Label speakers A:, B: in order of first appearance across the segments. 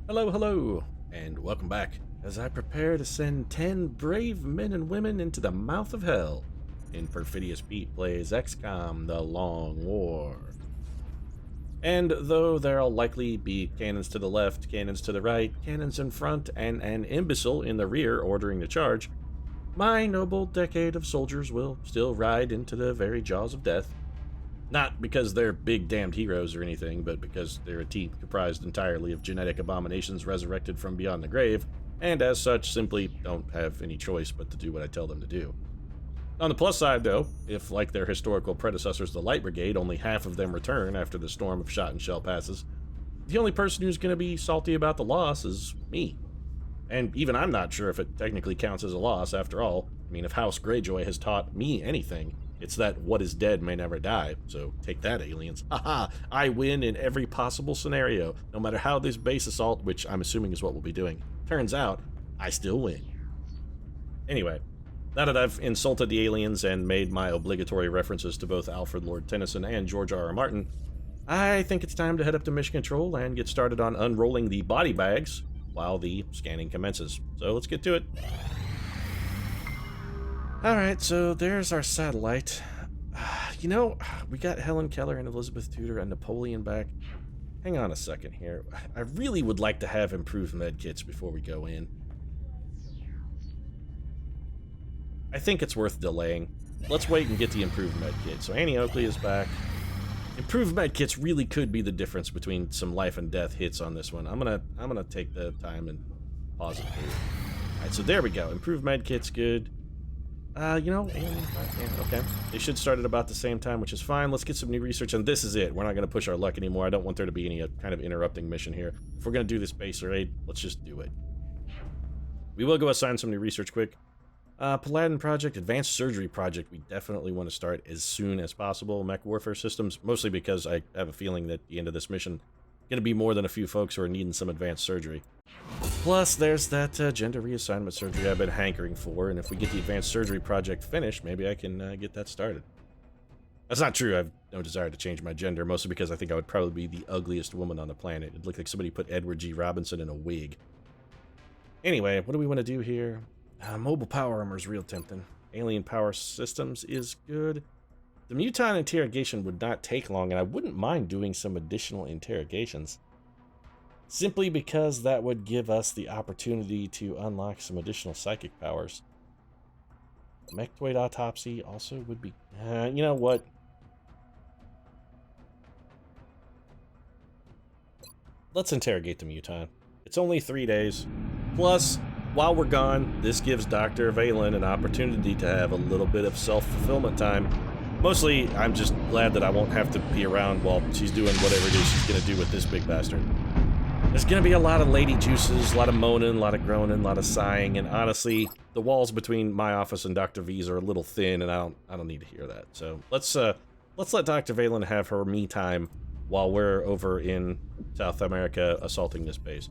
A: Hello, hello, and welcome back as I prepare to send 10 brave men and women into the mouth of hell in Perfidious Pete plays XCOM The Long War. And though there'll likely be cannons to the left, cannons to the right, cannons in front, and an imbecile in the rear ordering the charge, my noble decade of soldiers will still ride into the very jaws of death. Not because they're big damned heroes or anything, but because they're a team comprised entirely of genetic abominations resurrected from beyond the grave, and as such simply don't have any choice but to do what I tell them to do. On the plus side, though, if like their historical predecessors the Light Brigade, only half of them return after the storm of shot and shell passes, the only person who's going to be salty about the loss is me. And even I'm not sure if it technically counts as a loss after all. I mean, if House Greyjoy has taught me anything, it's that what is dead may never die, so take that, aliens. Haha, I win in every possible scenario, no matter how this base assault, which I'm assuming is what we'll be doing, turns out, I still win. Anyway, now that I've insulted the aliens and made my obligatory references to both Alfred Lord Tennyson and George R.R. Martin, I think it's time to head up to Mission Control and get started on unrolling the body bags while the scanning commences. So let's get to it. Alright, so there's our satellite. You know, we got Helen Keller and Elizabeth Tudor and Napoleon back. Hang on a second here. I really would like to have improved medkits before we go in. I think it's worth delaying. Let's wait and get the improved medkit. So Annie Oakley is back. Improved medkits really could be the difference between some life and death hits on this one. I'm gonna take the time and pause it here. Alright, so there we go. Improved medkit's good. You know, okay. They should start at about the same time, which is fine. Let's get some new research, and this is it. We're not going to push our luck anymore. I don't want there to be any kind of interrupting mission here. If we're going to do this base raid, let's just do it. We will go assign some new research quick. Paladin Project, Advanced Surgery Project, we definitely want to start as soon as possible. Mech Warfare Systems, mostly because I have a feeling that at the end of this mission, going to be more than a few folks who are needing some advanced surgery. Plus, there's that gender reassignment surgery I've been hankering for, and if we get the Advanced Surgery Project finished, maybe I can get that started. That's not true. I have no desire to change my gender, mostly because I think I would probably be the ugliest woman on the planet. It'd look like somebody put Edward G. Robinson in a wig. Anyway, what do we want to do here? Mobile power armor is real tempting. Alien power systems is good. The Muton interrogation would not take long, and I wouldn't mind doing some additional interrogations. Simply because that would give us the opportunity to unlock some additional psychic powers. Mechtoid autopsy also would be... you know what? Let's interrogate the Muton. It's only 3 days. Plus, while we're gone, this gives Dr. Valen an opportunity to have a little bit of self-fulfillment time. Mostly, I'm just glad that I won't have to be around while she's doing whatever it is she's going to do with this big bastard. There's going to be a lot of lady juices, a lot of moaning, a lot of groaning, a lot of sighing, and honestly, the walls between my office and Dr. V's are a little thin, and I don't need to hear that. So let's let Dr. Valen have her me time while we're over in South America assaulting this base.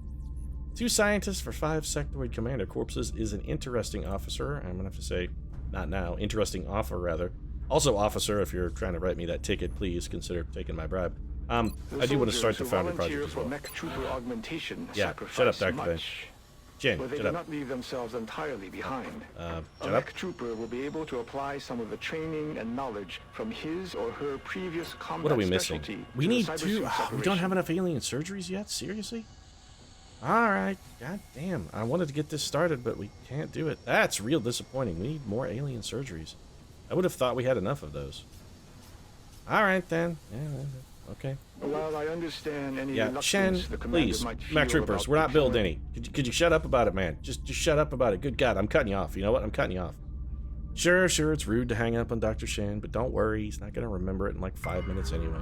A: 2 scientists for 5 sectoid commander corpses is an interesting officer. I'm gonna have to say, not now, interesting offer rather. Also, officer, if you're trying to write me that ticket, please consider taking my bribe. I do want to start the Foundry Project as well. Yeah, shut up, Dr. Van. Jen,
B: but they
A: shut
B: do
A: up.
B: not leave themselves entirely behind. A
A: Shut
B: mech
A: up.
B: trooper will be able to apply some of the training and knowledge from his or her previous combat
A: What are we missing?
B: specialty
A: We
B: to the
A: need
B: cyber
A: 2.
B: suit's
A: We don't
B: operation.
A: have enough alien surgeries yet? Seriously? Alright, god damn. I wanted to get this started, but we can't do it. That's real disappointing. We need more alien surgeries. I would have thought we had enough of those. Alright then. Yeah, okay.
B: While I understand any
A: Yeah,
B: reluctance
A: Shen,
B: the commander
A: please.
B: might feel
A: Mac Troopers,
B: about
A: we're not building
B: deploying-
A: any. Could you shut up about it, man? Just shut up about it. Good God, I'm cutting you off. You know what? I'm cutting you off. Sure, it's rude to hang up on Dr. Shen, but don't worry. He's not going to remember it in like 5 minutes anyway.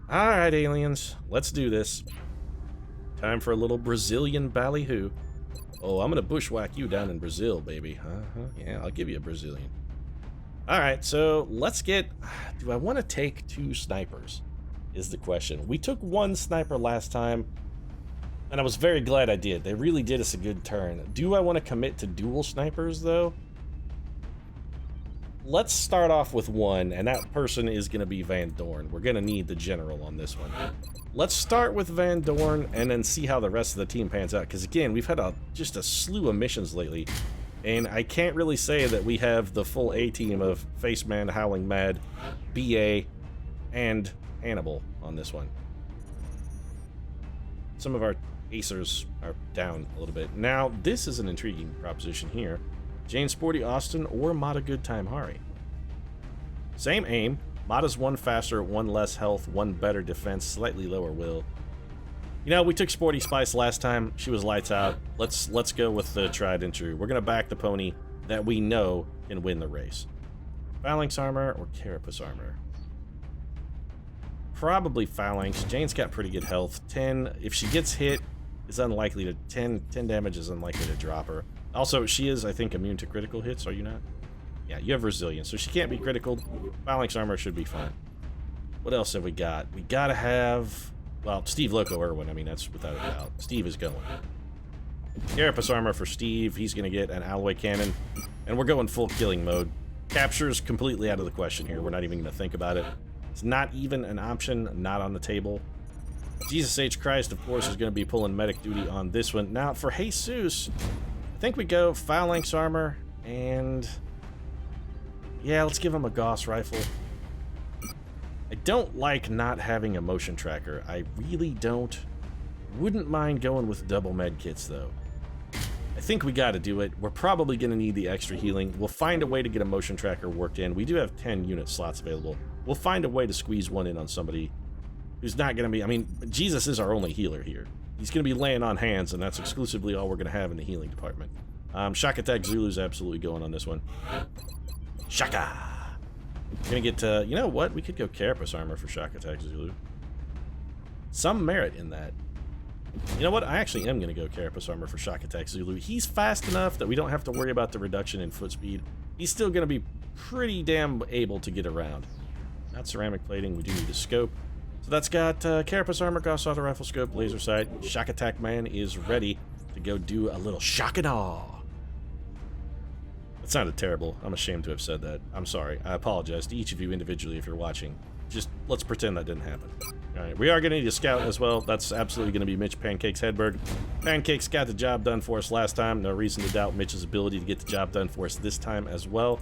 A: Alright, aliens. Let's do this. Time for a little Brazilian ballyhoo. Oh, I'm going to bushwhack you down in Brazil, baby. Yeah, I'll give you a Brazilian. Alright, so let's get... Do I want to take 2 snipers? Is the question. We took 1 sniper last time, and I was very glad I did. They really did us a good turn. Do I want to commit to dual snipers, though? Let's start off with 1, and that person is going to be Van Dorn. We're going to need the general on this one. let's start with Van Dorn and then see how the rest of the team pans out. Because again, we've had just a slew of missions lately. And I can't really say that we have the full A-team of Faceman, Howling Mad, BA, and Hannibal on this one. Some of our acers are down a little bit. Now, this is an intriguing proposition here. Jane Sporty Austin or Mata Good Time Hari. Same aim. Mata's one faster, one less health, one better defense, slightly lower will. You know, we took Sporty Spice last time. She was lights out. Let's go with the tried and true. We're going to back the pony that we know can win the race. Phalanx Armor or Carapace Armor? Probably Phalanx. Jane's got pretty good health. 10, if she gets hit, is unlikely to... 10 damage is unlikely to drop her. Also, she is, I think, immune to critical hits, are you not? Yeah, you have resilience, so she can't be critical. Phalanx Armor should be fine. What else have we got? We gotta have... Well, Steve Loco Irwin, I mean, that's without a doubt. Steve is going. Carapace Armor for Steve. He's going to get an alloy cannon. And we're going full killing mode. Capture's completely out of the question here. We're not even going to think about it. It's not even an option, not on the table. Jesus H. Christ, of course, is going to be pulling medic duty on this one. Now, for Jesus, I think we go Phalanx Armor and... Yeah, let's give him a Gauss rifle. I don't like not having a motion tracker. I really don't. Wouldn't mind going with double med kits, though. I think we gotta do it. We're probably gonna need the extra healing. We'll find a way to get a motion tracker worked in. We do have 10 unit slots available. We'll find a way to squeeze one in on somebody who's not gonna be... I mean, Jesus is our only healer here. He's gonna be laying on hands, and that's exclusively all we're gonna have in the healing department. Shock Attack Zulu's absolutely going on this one. Shaka! Gonna get to... You know what? We could go Carapace Armor for Shock Attack Zulu. Some merit in that. You know what? I actually am gonna go Carapace Armor for Shock Attack Zulu. He's fast enough that we don't have to worry about the reduction in foot speed. He's still gonna be pretty damn able to get around. Not ceramic plating. We do need a scope. So that's got Carapace Armor, Gauss Auto Rifle Scope, Laser Sight. Shock Attack Man is ready to go do a little shock and awe. It sounded terrible. I'm ashamed to have said that. I'm sorry. I apologize to each of you individually if you're watching. Just let's pretend that didn't happen. Alright, we are going to need a scout as well. That's absolutely going to be Mitch Pancakes Hedberg. Pancakes got the job done for us last time. No reason to doubt Mitch's ability to get the job done for us this time as well.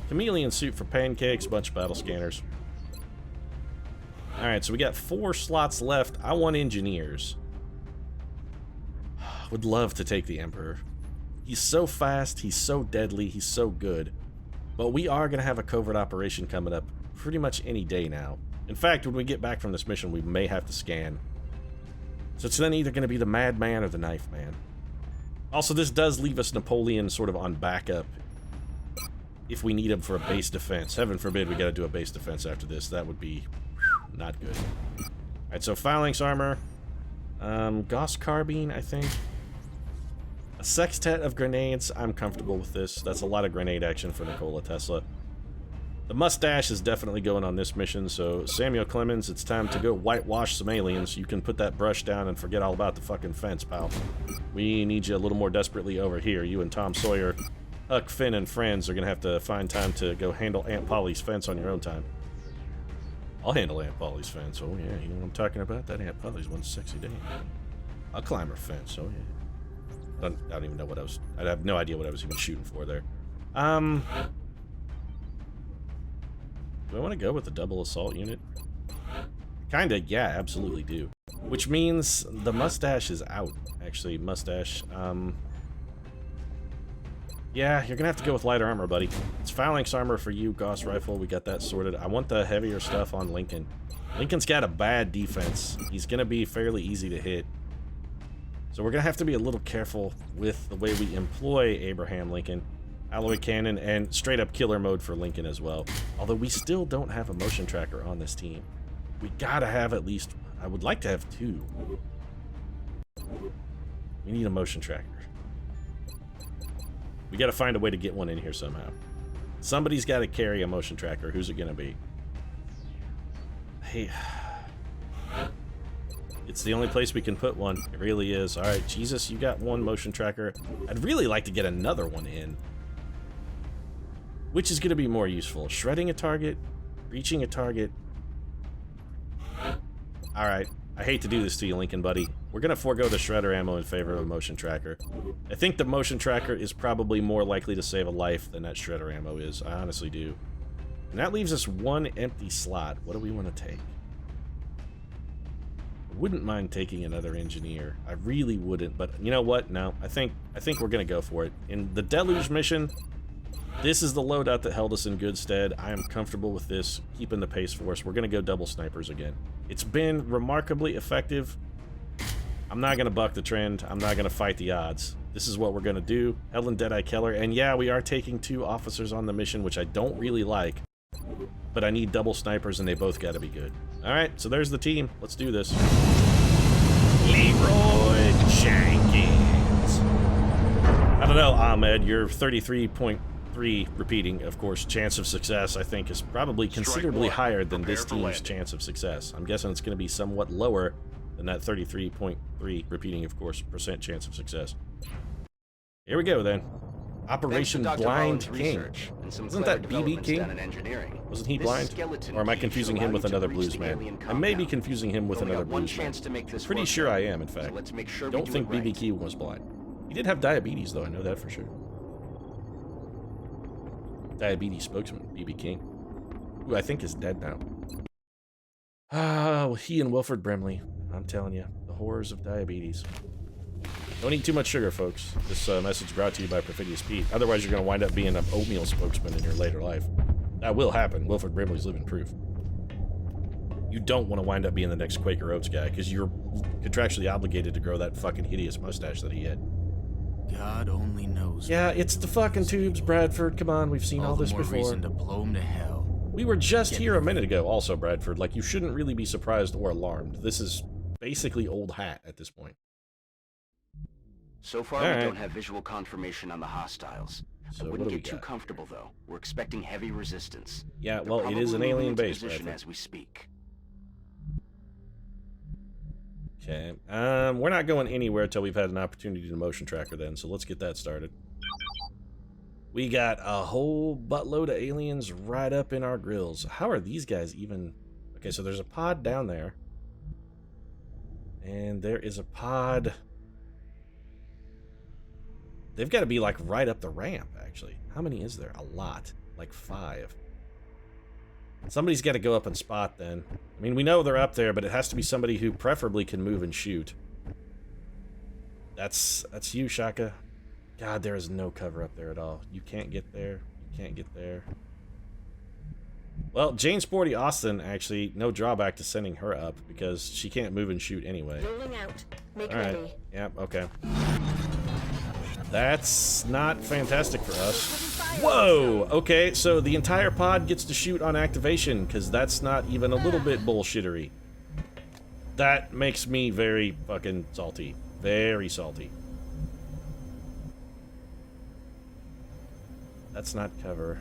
A: Chameleon suit for Pancakes, bunch of battle scanners. Alright, so we got 4 slots left. I want engineers. Would love to take the Emperor. He's so fast, he's so deadly, he's so good. But we are going to have a covert operation coming up pretty much any day now. In fact, when we get back from this mission, we may have to scan. So it's then either going to be the Madman or the Knife Man. Also, this does leave us Napoleon sort of on backup if we need him for a base defense. Heaven forbid we got to do a base defense after this. That would be not good. Alright, so Phalanx Armor. Gauss Carbine, I think. A sextet of grenades. I'm comfortable with this. That's a lot of grenade action for Nikola Tesla. The mustache is definitely going on this mission, so Samuel Clemens, it's time to go whitewash some aliens. You can put that brush down and forget all about the fucking fence, pal. We need you a little more desperately over here. You and Tom Sawyer, Huck, Finn, and friends are gonna have to find time to go handle Aunt Polly's fence on your own time. I'll handle Aunt Polly's fence. Oh yeah, you know what I'm talking about? That Aunt Polly's one sexy day. I'll climb her fence. Oh yeah. I don't even know what I have no idea what I was even shooting for there. Do I want to go with the double assault unit? Kinda, yeah, absolutely do. Which means the mustache is out. Actually, mustache, yeah, you're gonna have to go with lighter armor, buddy. It's Phalanx Armor for you, Gauss Rifle, we got that sorted. I want the heavier stuff on Lincoln. Lincoln's got a bad defense. He's gonna be fairly easy to hit. So we're going to have to be a little careful with the way we employ Abraham Lincoln. Alloy cannon and straight up killer mode for Lincoln as well. Although we still don't have a motion tracker on this team. We got to have at least... I would like to have 2. We need a motion tracker. We got to find a way to get one in here somehow. Somebody's got to carry a motion tracker. Who's it going to be? Hey... It's the only place we can put one. It really is. Alright, Jesus, you got one motion tracker. I'd really like to get another one in. Which is going to be more useful? Shredding a target? Reaching a target? Alright. I hate to do this to you, Lincoln, buddy. We're gonna forego the shredder ammo in favor of a motion tracker. I think the motion tracker is probably more likely to save a life than that shredder ammo is. I honestly do. And that leaves us one empty slot. What do we want to take? I wouldn't mind taking another engineer. I really wouldn't, but you know what? No, I think we're gonna go for it. In the Deluge mission, this is the loadout that held us in good stead. I am comfortable with this, keeping the pace for us. We're gonna go double snipers again. It's been remarkably effective. I'm not gonna buck the trend. I'm not gonna fight the odds. This is what we're gonna do. Helen Deadeye Keller, and yeah, we are taking 2 officers on the mission, which I don't really like. But I need double snipers, and they both gotta be good. Alright, so there's the team. Let's do this. Leroy Jenkins. I don't know, Ahmed, you're 33.3 repeating, of course. Chance of success, I think, is probably considerably higher than this team's chance of success. I'm guessing it's going to be somewhat lower than that 33.3 repeating, of course, % chance of success. Here we go, then. Operation Blind King. Isn't that BB King? Wasn't he blind? Or am I confusing him with another blues man? I may be confusing him with another blues man. Pretty sure I am, in fact. Don't think BB King was blind. He did have diabetes, though. I know that for sure. Diabetes spokesman, BB King. Who I think is dead now. Ah, well, he and Wilford Brimley. I'm telling you, the horrors of diabetes. Don't eat too much sugar, folks. This message brought to you by Perfidious Pete. Otherwise, you're going to wind up being an oatmeal spokesman in your later life. That will happen. Wilford Brimley's living proof. You don't want to wind up being the next Quaker Oats guy, because you're contractually obligated to grow that fucking hideous mustache that he had.
C: God only knows.
A: Yeah, it's the fucking tubes, Bradford. Come on, we've seen all this before.
C: Reason to blow him to hell.
A: We were just here a minute ago, also, Bradford. Like, you shouldn't really be surprised or alarmed. This is basically old hat at this point.
D: So far, we don't have visual confirmation on the hostiles.
A: So
D: I wouldn't get too comfortable, though. We're expecting heavy resistance.
A: Yeah, well, it is an alien base, Bradford.
D: As we speak.
A: Okay, we're not going anywhere until we've had an opportunity to motion tracker then, so let's get that started. We got a whole buttload of aliens right up in our grills. How are these guys even... Okay, so there's a pod down there. And there is a pod... They've got to be, like, right up the ramp, actually. How many is there? A lot. Like 5. Somebody's got to go up and spot, then. I mean, we know they're up there, but it has to be somebody who preferably can move and shoot. That's you, Shaka. God, there is no cover up there at all. You can't get there. You can't get there. Well, Jane Sporty Austin, actually, no drawback to sending her up, because she can't move and shoot anyway.
E: Rolling out. Make
A: all right.
E: ready.
A: Yep, okay. That's not fantastic for us. Whoa! Okay, so the entire pod gets to shoot on activation, because that's not even a little bit bullshittery. That makes me very fucking salty. Very salty. That's not cover.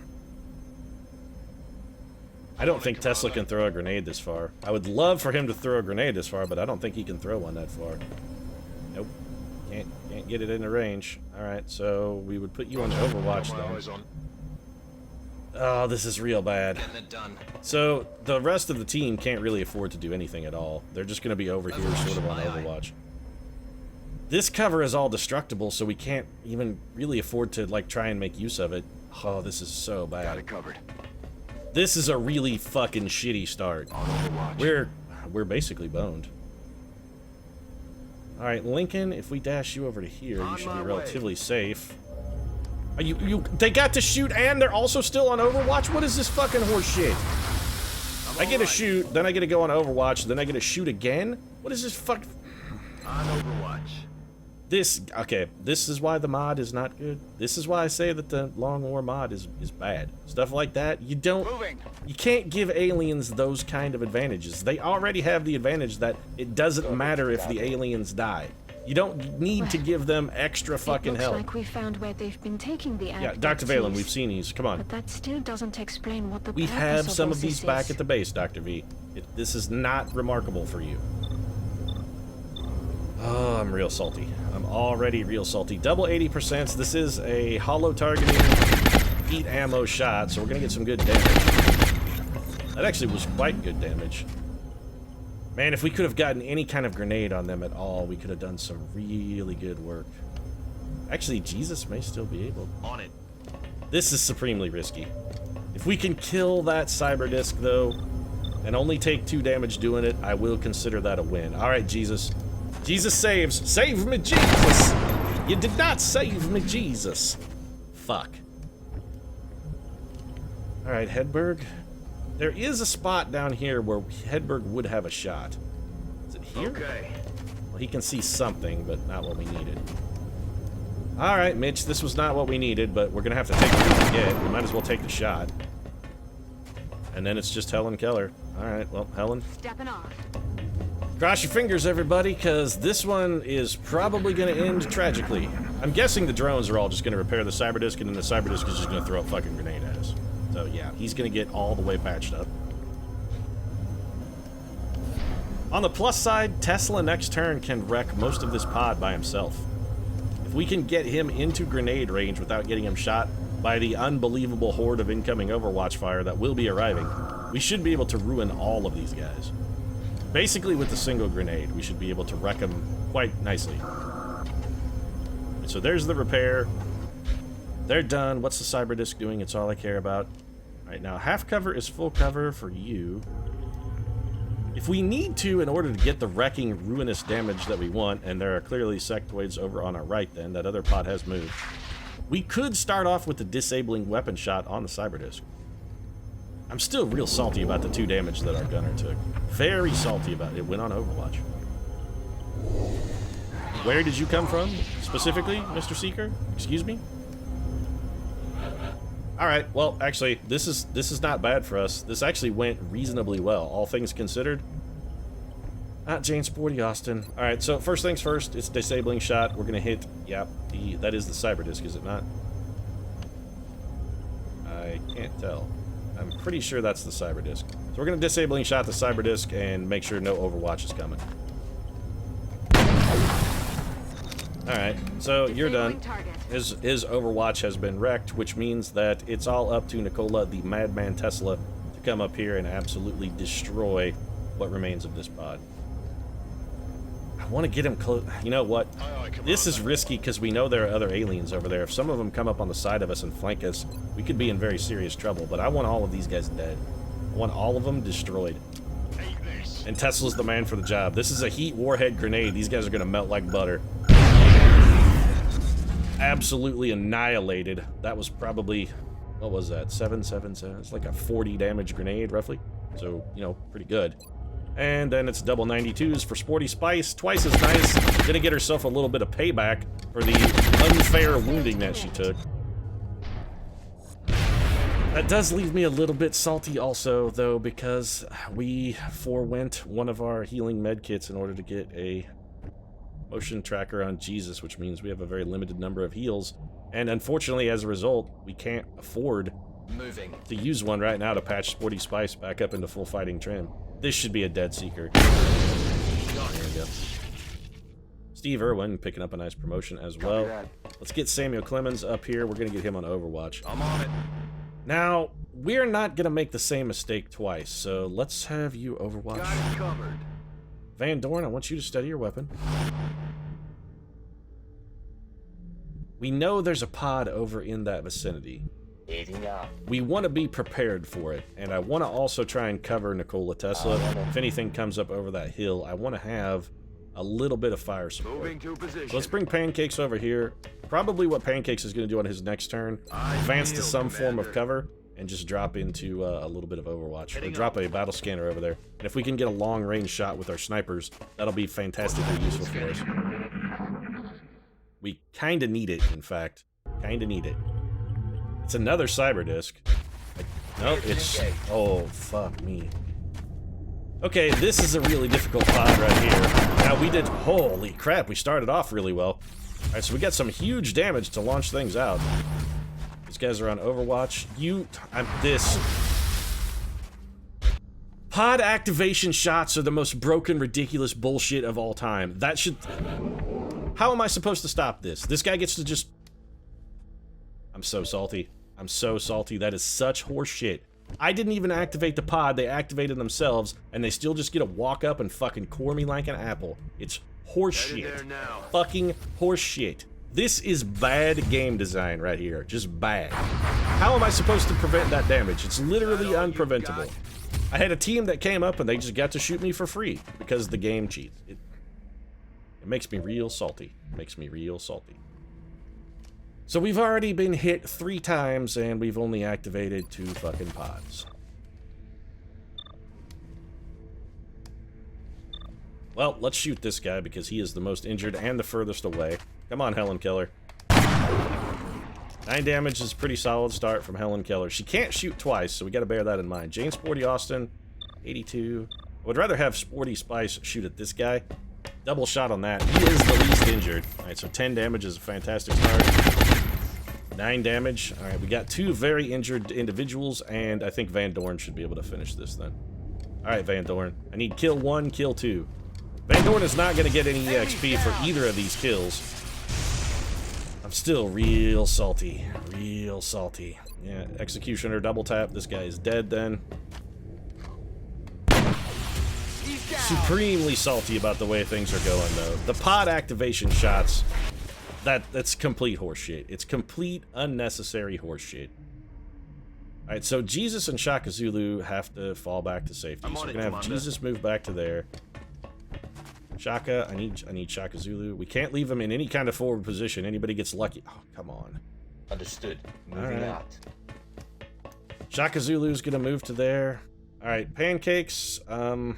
A: I don't think Tesla can throw a grenade this far. I would love for him to throw a grenade this far, but I don't think he can throw one that far. Nope. Can't get it into range. Alright, so we would put you on Overwatch then. Oh, this is real bad. So, the rest of the team can't really afford to do anything at all. They're just going to be over here sort of on Overwatch. This cover is all destructible, so we can't even really afford to, like, try and make use of it. Oh, this is so bad.
D: Got it covered.
A: This is a really fucking shitty start. We're basically boned. Alright, Lincoln, if we dash you over to here, you should be relatively safe. Are they got to shoot and they're also still on Overwatch? What is this fucking horse shit? I get to shoot, then I get to go on Overwatch, then I get to shoot again? What is this fuck?
C: On Overwatch.
A: Okay, this is why the mod is not good. This is why I say that the Long War mod is bad. Stuff like that, you can't give aliens those kind of advantages. They already have the advantage that it doesn't matter if the aliens die. You don't need to give them extra fucking help.
E: It looks like we found where they've been taking the
A: Yeah, Dr. Valen, we've seen these. Come on.
E: But that still doesn't explain what the
A: We
E: purpose
A: have some
E: all
A: of these
E: this
A: back
E: is.
A: at the base, Dr. V. This is not remarkable for you. Oh, I'm real salty. I'm already real salty. Double 80%. This is a hollow targeting heat ammo shot, so we're going to get some good damage. That actually was quite good damage. Man, if we could have gotten any kind of grenade on them at all, we could have done some really good work. Actually, Jesus may still be able.
C: On it.
A: This is supremely risky. If we can kill that cyber disc, though, and only take 2 damage doing it, I will consider that a win. All right, Jesus. Jesus saves. Save me, Jesus! You did not save me, Jesus. Fuck. All right, Hedberg. There is a spot down here where Hedberg would have a shot. Is it here?
C: Okay.
A: Well, he can see something, but not what we needed. All right, Mitch, this was not what we needed, but we're going to have to take what we can get. We might as well take the shot. And then it's just Helen Keller. All right, well, Helen.
E: Stepping off.
A: Cross your fingers, everybody, because this one is probably going to end tragically. I'm guessing the drones are all just going to repair the cyber disc, and then the cyber disc is just going to throw a fucking grenade at us. So, yeah, he's going to get all the way patched up. On the plus side, Tesla next turn can wreck most of this pod by himself. If we can get him into grenade range without getting him shot by the unbelievable horde of incoming Overwatch fire that will be arriving, we should be able to ruin all of these guys. Basically, with a single grenade, we should be able to wreck them quite nicely. So there's the repair. They're done. What's the cyber disc doing? It's all I care about. Right now, half cover is full cover for you. If we need to, in order to get the wrecking, ruinous damage that we want, and there are clearly sectoids over on our right then, that other pod has moved, we could start off with the disabling weapon shot on the cyber disc. I'm still real salty about the 2 damage that our gunner took. Very salty about it. It went on Overwatch. Where did you come from, specifically, Mr. Seeker? Excuse me? Alright, well, actually, this is not bad for us. This actually went reasonably well, all things considered. Jane Sporty Austin. Alright, so first things first, it's disabling shot. We're gonna hit, yep, that is the cyber disc, is it not? I can't tell. I'm pretty sure that's the cyber disc. So we're gonna disabling shot the cyber disc and make sure no Overwatch is coming. Alright, so you're done. His Overwatch has been wrecked, which means that it's all up to Nicola, the Madman Tesla, to come up here and absolutely destroy what remains of this pod. I want to get him close. You know what? This is risky because we know there are other aliens over there. If some of them come up on the side of us and flank us, we could be in very serious trouble, but I want all of these guys dead. I want all of them destroyed. And Tesla's the man for the job. This is a heat warhead grenade. These guys are going to melt like butter. Absolutely annihilated. That was probably, what was that? 777. It's like a 40 damage grenade, roughly. So, you know, pretty good. And then it's double 92s for Sporty Spice. Twice as nice. Gonna get herself a little bit of payback for the unfair wounding that she took. That does leave me a little bit salty also, though, because we forewent one of our healing medkits in order to get a motion tracker on Jesus, which means we have a very limited number of heals. And unfortunately, as a result, we can't afford to use one right now to patch Sporty Spice back up into full fighting trim. This should be a dead Seeker. There we go. Steve Irwin picking up a nice promotion as well. Let's get Samuel Clemens up here. We're going to get him on Overwatch.
C: I'm on it.
A: Now, we're not going to make the same mistake twice, so let's have you Overwatch.
C: Got it covered.
A: Van Dorn, I want you to steady your weapon. We know there's a pod over in that vicinity. We want to be prepared for it, and I want to also try and cover Nikola Tesla. If anything comes up over that hill, I want to have a little bit of fire support.
C: Moving to position.
A: So let's bring Pancakes over here. Probably what Pancakes is going to do on his next turn, advance to some form of cover, and just drop into a little bit of Overwatch. Or drop a battle scanner over there. And if we can get a long-range shot with our snipers, that'll be fantastically useful for us. We kind of need it, in fact. Kind of need it. It's another cyber disc. Nope, it's... Oh, fuck me. Okay, this is a really difficult pod right here. Now, we did... Holy crap, we started off really well. Alright, so we got some huge damage to launch things out. These guys are on Overwatch. This... Pod activation shots are the most broken, ridiculous bullshit of all time. That should... How am I supposed to stop this? This guy gets to just... I'm so salty. I'm so salty. That is such horse shit. I didn't even activate the pod, they activated themselves, and they still just get to walk up and fucking core me like an apple. It's horseshit. Fucking horseshit. This is bad game design right here. Just bad. How am I supposed to prevent that damage? It's literally unpreventable. I had a team that came up and they just got to shoot me for free because the game cheats. It makes me real salty. It makes me real salty. So we've already been hit 3 times and we've only activated 2 fucking pods. Well, let's shoot this guy because he is the most injured and the furthest away. Come on, Helen Keller. 9 damage is a pretty solid start from Helen Keller. She can't shoot twice, so we gotta bear that in mind. Jane Sporty Austin, 82. I would rather have Sporty Spice shoot at this guy. Double shot on that. He is the least injured. Alright, so 10 damage is a fantastic start. 9 damage. Alright, we got 2 very injured individuals, and I think Van Dorn should be able to finish this then. Alright, Van Dorn. I need kill 1, kill 2. Van Dorn is not going to get any EXP for either of these kills. I'm still real salty. Real salty. Yeah, Executioner double tap. This guy is dead then. Supremely salty about the way things are going, though. The pod activation shots, that's complete horseshit. It's complete unnecessary horseshit. Alright, so Jesus and Shaka Zulu have to fall back to safety. So we're gonna have Jesus move back to there. Shaka, I need Shaka Zulu. We can't leave him in any kind of forward position. Anybody gets lucky. Oh, come on.
F: Understood. Moving out.
A: Shaka Zulu's gonna move to there. Alright, Pancakes. The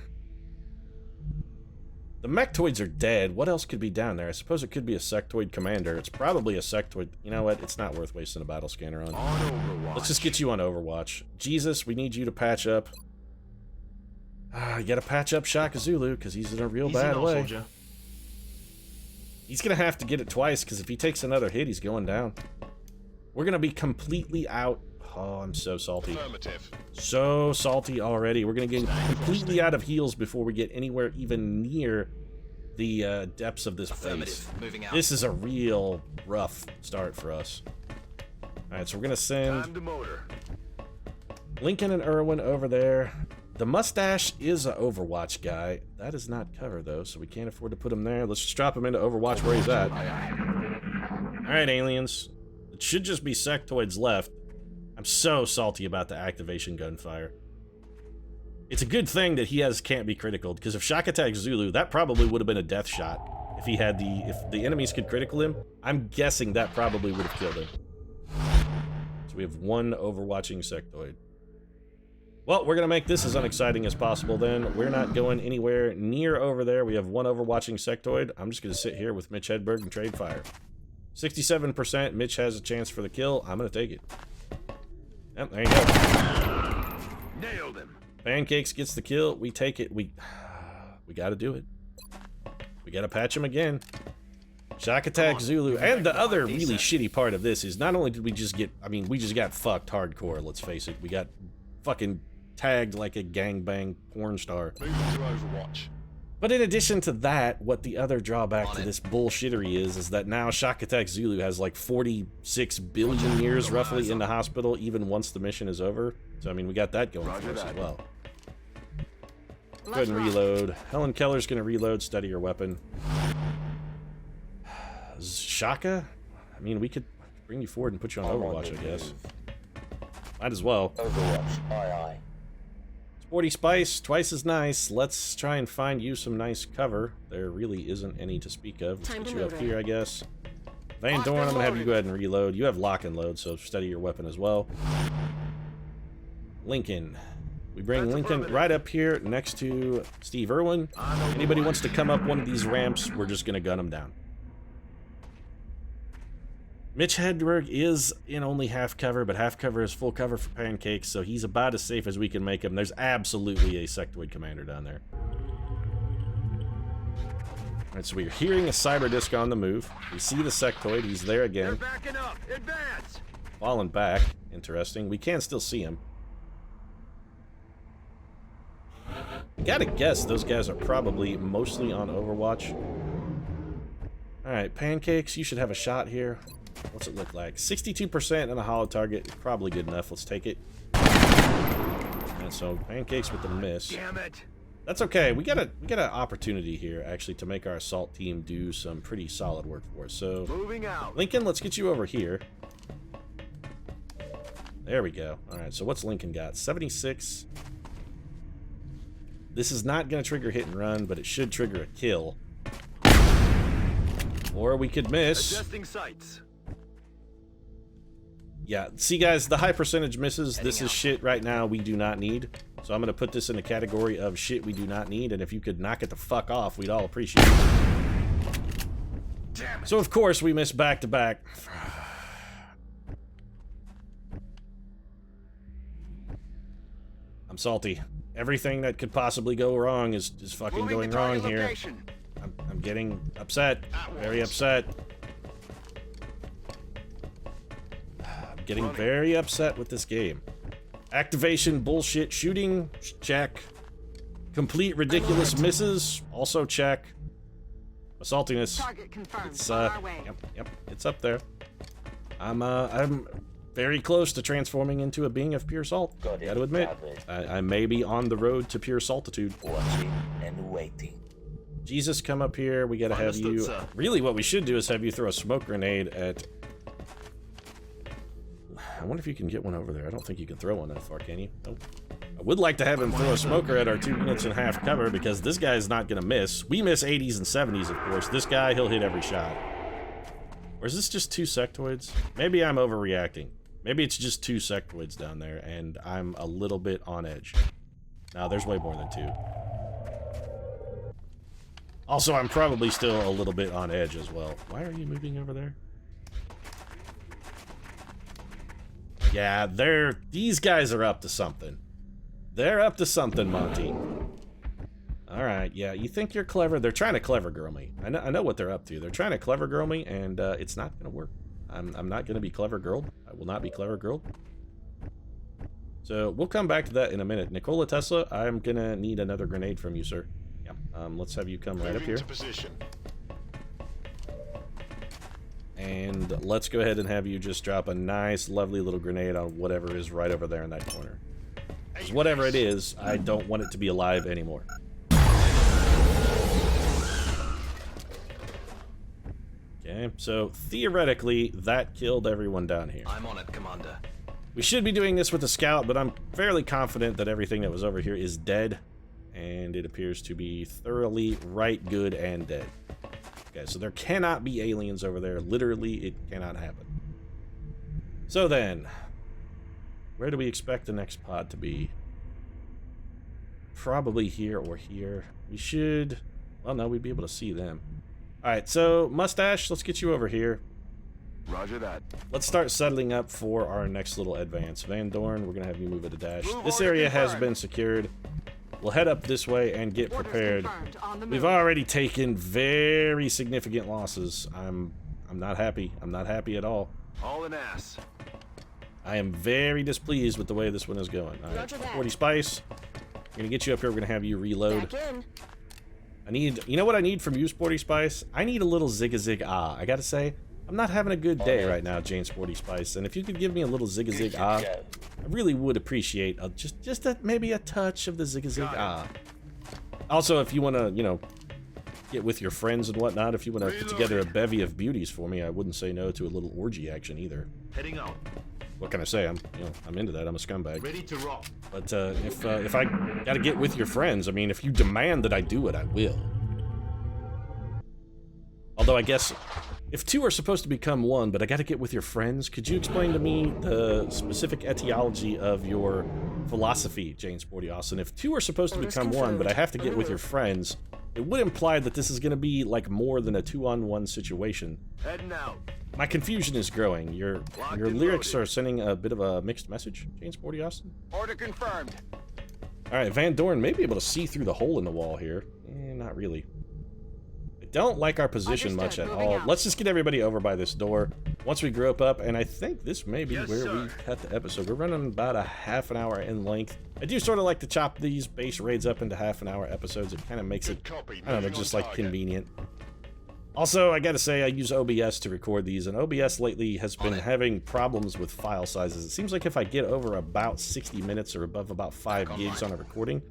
A: Mechtoids are dead. What else could be down there? I suppose it could be a Sectoid Commander. It's probably a Sectoid. You know what? It's not worth wasting a battle scanner on. Let's just get you on Overwatch. Jesus, we need you to patch up. You gotta patch up Shaka Zulu, because he's in a real bad way. Soldier. He's gonna have to get it twice, because if he takes another hit, he's going down. We're gonna be completely out. Oh, I'm so salty. So salty already. We're gonna get completely out of heals before we get anywhere even near the depths of this place. This is a real rough start for us. Alright, so we're gonna send Lincoln and Irwin over there. The mustache is an Overwatch guy. That is not cover, though, so we can't afford to put him there. Let's just drop him into Overwatch where he's at. Alright, aliens. It should just be sectoids left. I'm so salty about the activation gunfire. It's a good thing that he can't be critical, because if Shock attacks Zulu, that probably would have been a death shot. If he had if the enemies could critical him, I'm guessing that probably would have killed him. So we have 1 overwatching sectoid. Well, we're gonna make this as unexciting as possible then. We're not going anywhere near over there. We have 1 overwatching sectoid. I'm just gonna sit here with Mitch Hedberg and trade fire. 67%, Mitch has a chance for the kill. I'm gonna take it. Yep, there you go.
C: Nailed him.
A: Pancakes gets the kill. We take it. We gotta do it. We gotta patch him again. Shock attack Zulu. And the other really shitty part of this is not only did we just get, I mean, we just got fucked hardcore, let's face it. We got fucking tagged like a gangbang porn star. But in addition to that, what the other drawback to this bullshittery is that now Shock Attack Zulu has like 46 billion years roughly in the hospital, even once the mission is over. So, I mean, we got that going for us as well. Go ahead and reload. Helen Keller's gonna reload, study your weapon. Shaka? I mean, we could bring you forward and put you on Overwatch, I guess. Might as well.
F: Overwatch, aye aye.
A: Sporty Spice, twice as nice. Let's try and find you some nice cover. There really isn't any to speak of. Let's get you up here, I guess. Van Dorn, I'm gonna have you go ahead and reload. You have lock and load, so study your weapon as well. Lincoln. We bring Lincoln right up here next to Steve Irwin. Anybody wants to come up one of these ramps, we're just gonna gun them down. Mitch Hedberg is in only half cover, but half cover is full cover for Pancakes, so he's about as safe as we can make him. There's absolutely a Sectoid Commander down there. Alright, so we're hearing a Cyber Disc on the move. We see the Sectoid, he's there again.
C: They're backing up. Advance.
A: Falling back. Interesting. We can still see him. Gotta guess those guys are probably mostly on Overwatch. Alright, Pancakes, you should have a shot here. What's it look like? 62% on a hollow target. Probably good enough. Let's take it. Alright, so pancakes with the miss.
C: Damn it!
A: That's okay. We got an opportunity here, actually, to make our assault team do some pretty solid work for us. So,
C: Moving out.
A: Lincoln, let's get you over here. There we go. Alright, so what's Lincoln got? 76. This is not going to trigger hit and run, but it should trigger a kill. Or we could miss.
C: Adjusting sights.
A: Yeah, see guys, the high percentage misses, this is shit right now we do not need. So I'm going to put this in the category of shit we do not need, and if you could knock it the fuck off, we'd all appreciate it.
C: Damn it.
A: So of course we miss back to back. I'm salty. Everything that could possibly go wrong is fucking
C: Moving
A: going
C: to
A: wrong
C: target
A: here.
C: location.
A: I'm getting upset. Very upset. I'm getting very upset with this game. Activation bullshit. Shooting, check. Complete ridiculous misses, also check. Assaultiness.
G: Target confirmed.
A: It's
G: On our way.
A: yep, it's up there. I'm very close to transforming into a being of pure salt.
F: Got it
A: Gotta admit,
F: covered.
A: I may be on the road to pure saltitude.
F: Watching and waiting.
A: Jesus, come up here. We gotta have
C: Understood,
A: you.
C: sir.
A: Really, what we should do is have you throw a smoke grenade at. I wonder if you can get one over there. I don't think you can throw one that far, can you? Nope. I would like to have him throw a smoker at our 2 units in half cover because this guy's not gonna miss. We miss 80s and 70s, of course. This guy, he'll hit every shot. Or is this just 2 sectoids? Maybe I'm overreacting. Maybe it's just 2 sectoids down there, and I'm a little bit on edge. No, there's way more than 2. Also, I'm probably still a little bit on edge as well. Why are you moving over there? Yeah, these guys are up to something. They're up to something, Monty. Alright, yeah, you think you're clever? They're trying to clever girl me. I know what they're up to. They're trying to clever girl me, and it's not gonna work. I'm not gonna be clever girled. I will not be clever girled. So, we'll come back to that in a minute. Nikola Tesla, I'm gonna need another grenade from you, sir. Yeah, let's have you come right up here. And let's go ahead and have you just drop a nice, lovely little grenade on whatever is right over there in that corner. 'Cause whatever it is, I don't want it to be alive anymore. Okay, so theoretically, that killed everyone down here.
D: I'm on it, Commander.
A: We should be doing this with a scout, but I'm fairly confident that everything that was over here is dead. And it appears to be thoroughly right, good, and dead. Okay, so there cannot be aliens over there. Literally, it cannot happen. So then, where do we expect the next pod to be? Probably here or here. We should... Well, no, we'd be able to see them. Alright, so, Mustache, let's get you over here.
C: Roger that.
A: Let's start settling up for our next little advance. Van Dorn, we're going to have you move at a dash.
C: Move
A: This
C: order
A: area has
C: confirmed.
A: been secured. We'll head up this way and get
G: Orders
A: prepared.
G: confirmed. On the move.
A: We've already taken very significant losses. I'm not happy. I'm not happy at all.
C: All an ass.
A: I am very displeased with the way this one is going. All right,
E: Roger that.
A: 40 Spice. We're gonna get you up here. We're gonna have you reload.
E: Back in.
A: I need, you know what I need from you, Sporty Spice? I need a little zig-a-zig ah. I gotta say, I'm not having a good day right now, Jane Sporty Spice. And if you could give me a little zig-a-zig
F: Good
A: ah,
F: to go.
A: I really would appreciate just maybe a touch of the zig-a-zig ah. Also, if you wanna, you know, get with your friends and whatnot, if you wanna put together a bevy of beauties for me, I wouldn't say no to a little orgy action either.
C: Heading out.
A: What can I say? I'm into that. I'm a scumbag.
C: Ready to rock.
A: But if I gotta get with your friends, I mean, if you demand that I do it, I will. Although I guess if 2 are supposed to become 1, but I gotta get with your friends, could you explain to me the specific etiology of your philosophy, Jane Sporty Austin? If 2 are supposed to
E: Orders
A: become 1, but I
E: confirmed.
A: have to get with your friends, it would imply that this is gonna be like more than a 2-on-1 situation.
C: Heading out.
A: My confusion is growing. Your
C: Locked
A: your
C: and
A: lyrics
C: loaded.
A: are sending a bit of a mixed message, Jane Sporty Austin.
C: Order confirmed.
A: Alright, Van Dorn may be able to see through the hole in the wall here. Not really. I don't like our position much
G: Understood.
A: at
G: Moving
A: all.
G: out.
A: Let's just get everybody over by this door. Once we group up, and I think this may be
C: Yes,
A: where
C: sir.
A: we cut the episode. We're running about a half an hour in length. I do sort of like to chop these base raids up into half an hour episodes. It kind of makes it, I don't know, just like convenient. Also, I gotta say, I use OBS to record these, and OBS lately has been having problems with file sizes. It seems like if I get over about 60 minutes or above about 5 gigs on a recording,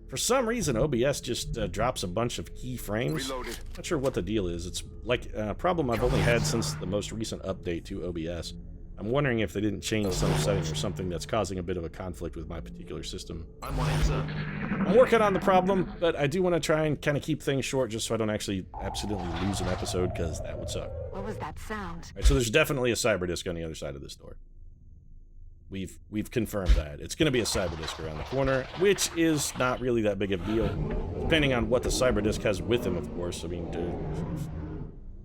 A: for some reason OBS just drops a bunch of keyframes. Not sure what the deal is. It's like a problem I've only had since the most recent update to OBS. I'm wondering if they didn't change some setting or something that's causing a bit of a conflict with my particular system.
C: I'm on it, sir.
A: I'm working on the problem, but I do want to try and kind of keep things short just so I don't actually absolutely lose an episode, because that would suck.
E: What was that sound?
A: Right, so there's definitely a cyber disc on the other side of this door. We've confirmed that. It's going to be a cyber disc around the corner, which is not really that big of a deal, depending on what the cyber disc has with him, of course. I mean,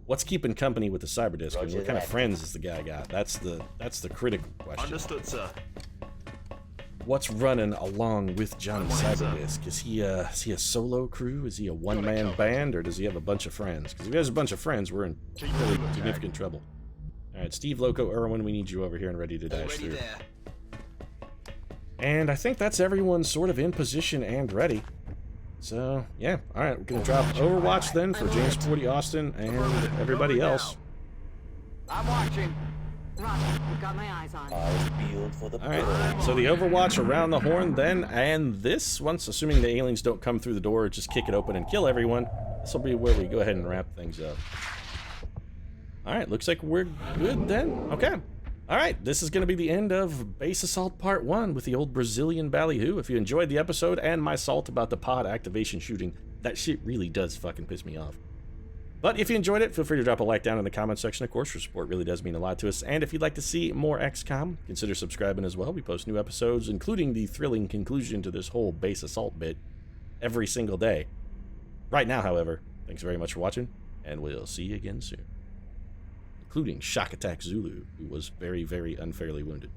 A: what's keeping company with the cyber disc? I mean, what kind of friends has the guy got? That's the critical question.
C: Understood, sir.
A: What's running along with Johnny Cyberdisk? Is he a solo crew? Is he a one-man band, or does he have a bunch of friends? Because if he has a bunch of friends, we're in really significant trouble. All right, Steve, Loco, Irwin, we need you over here and ready to dash through. And I think that's everyone sort of in position and ready. So, yeah. All right, we're going to drop Overwatch then for James 40 Austin and everybody else.
C: I'm watching.
E: Roger, we've got my eyes on.
F: Eyes peeled for the
A: Alright, so the Overwatch around the horn then, and this, once assuming the aliens don't come through the door, just kick it open and kill everyone, this will be where we go ahead and wrap things up. Alright, looks like we're good then. Okay. Alright, this is going to be the end of Base Assault Part 1 with the old Brazilian ballyhoo. If you enjoyed the episode and my salt about the pod activation shooting, that shit really does fucking piss me off. But if you enjoyed it, feel free to drop a like down in the comment section. Of course, your support really does mean a lot to us. And if you'd like to see more XCOM, consider subscribing as well. We post new episodes, including the thrilling conclusion to this whole base assault bit, every single day. Right now, however, thanks very much for watching, and we'll see you again soon. Including Shock Attack Zulu, who was very, very unfairly wounded.